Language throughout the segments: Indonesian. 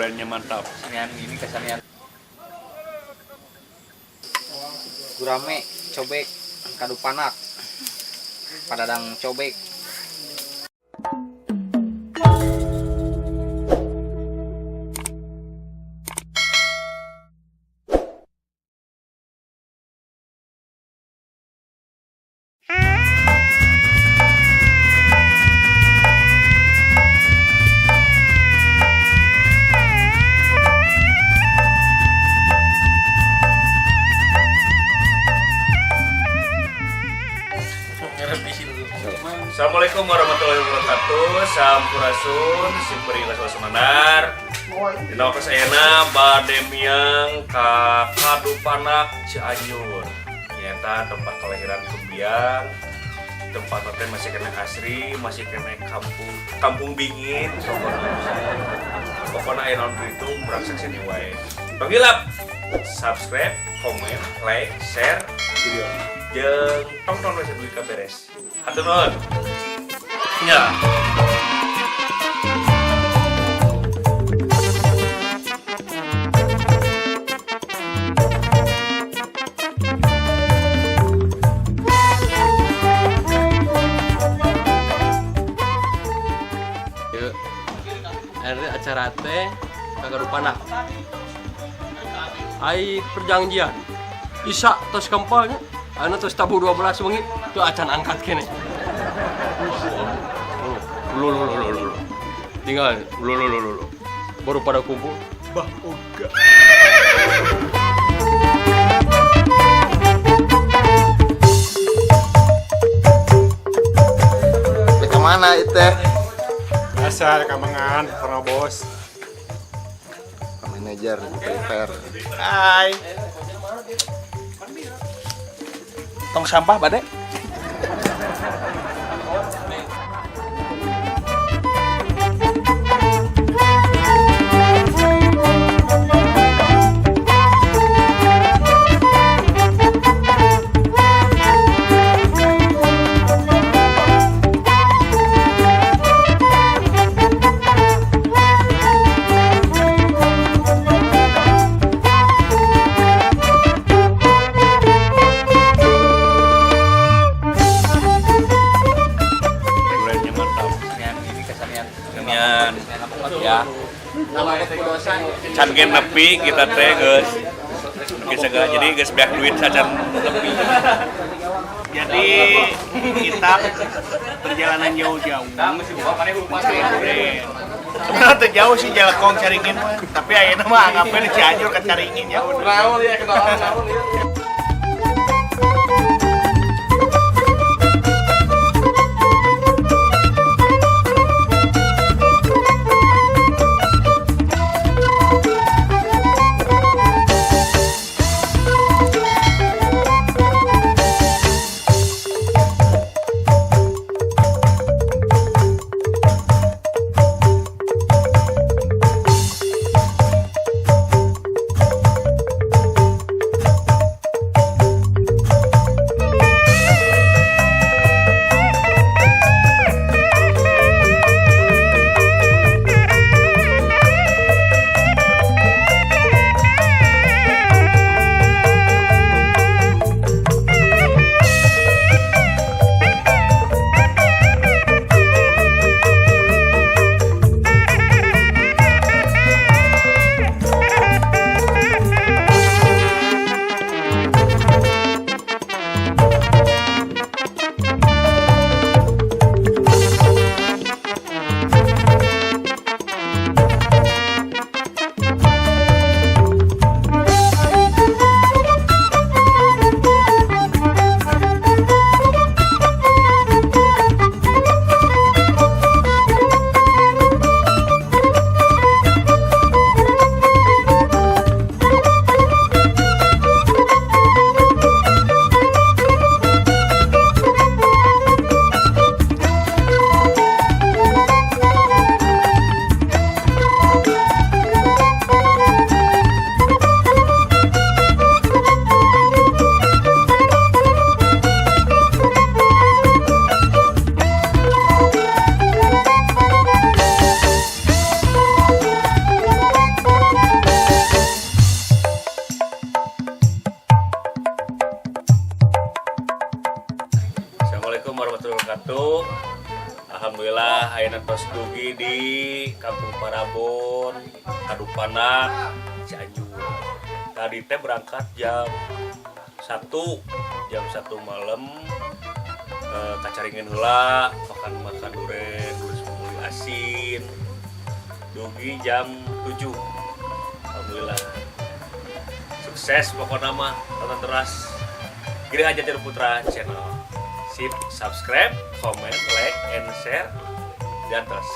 Duriannya mantap. Kesenian ini kesenian. Gurame, cobek, kadu panak, padadang cobek. Assalamualaikum warahmatullahi wabarakatuh. Sampurasun, simperi Semanar. Dina waktu sayana bade miang ka Kadu Panak Cianjur. Nyata tempat kelahiran Kumbiang. Tempat teh masih kena asri, masih kena kampung dingin. Pokoknya aya naon itu beraksasa di wae. Pagilap, subscribe, komen, like, share video. Jeung tonton we duit ka beres. Hatur nuhun. Ya. Yuk, hari acara teh kagak panak. Ai perjanjian. Isa tos kampanye. Anu tos tabu 12 wengi tuh acan angkat kene. Lulu. Tinggal lulu. Baru pada kumpul. Bah oga. Kemana itu? Asal kamangan karena bos. Manajer prepare. Hai. Tong sampah bade. Ya. Can gen nepi kita teh geus. Jadi geus beak duit sacan nepi. Jadi kita perjalanan jauh-jauh mencari duren. Sebenarnya teu jauh sih Jalakong Caringin mah, tapi ayeuna mah anggapnya di Cianjur ke Caringin ya. Naon ya kenalan naon ya. dugi di Kampung Parabon, Kadupanak, Cianjur. Tadi teh berangkat jam 1 malam, kacaringin heula, makan duren, terus muli asin. Dugi jam 7. Alhamdulillah. Sukses pokoknya mah, tonton terus. Gini aja Tir Putra channel. Sip, subscribe, comment, like, and share. Dan terus.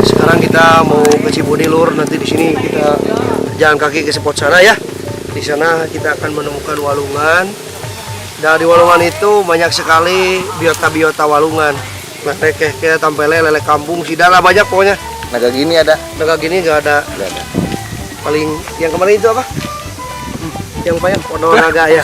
Sekarang kita mau ke Cibudi Lur, nanti di sini kita jalan kaki ke spot sana ya. Di sana kita akan menemukan walungan. Dan di walungan itu banyak sekali biota-biota walungan. Nah, kayak tampele, lele kampung, sidala banyak pokoknya. Naga gini ada? Naga gini nggak ada. Nggak ada. Paling yang kemarin itu apa? Yang apa ya? Podo naga ya.